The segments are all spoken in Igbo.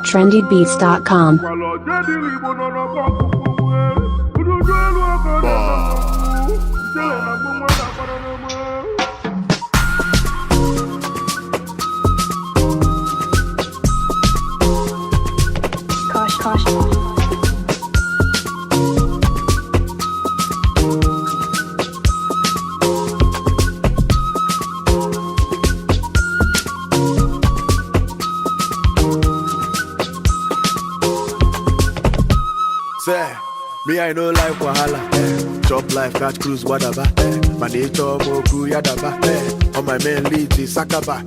trendybeats.com. Me, I know life wahala. Chop life, catch cruise, whatever. My nature, moku, yadaba. On my main lead is Sakaba.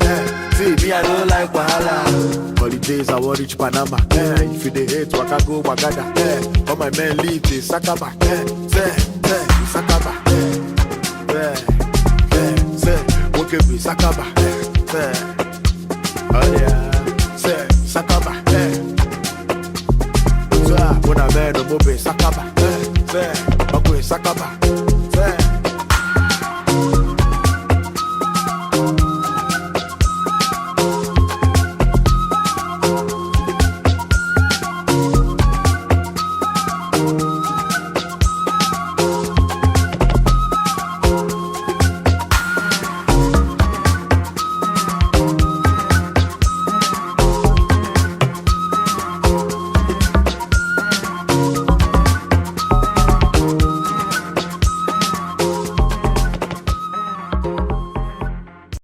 See, me, I know life wahala. Holidays, I want reach Panama. If you the hate, waka go, wagada. On my main lead is Sakaba. Sakaba. Woke up with Sakaba. Oh, yeah. Sakaba. When I made a movie, Sakaba, Sakaba.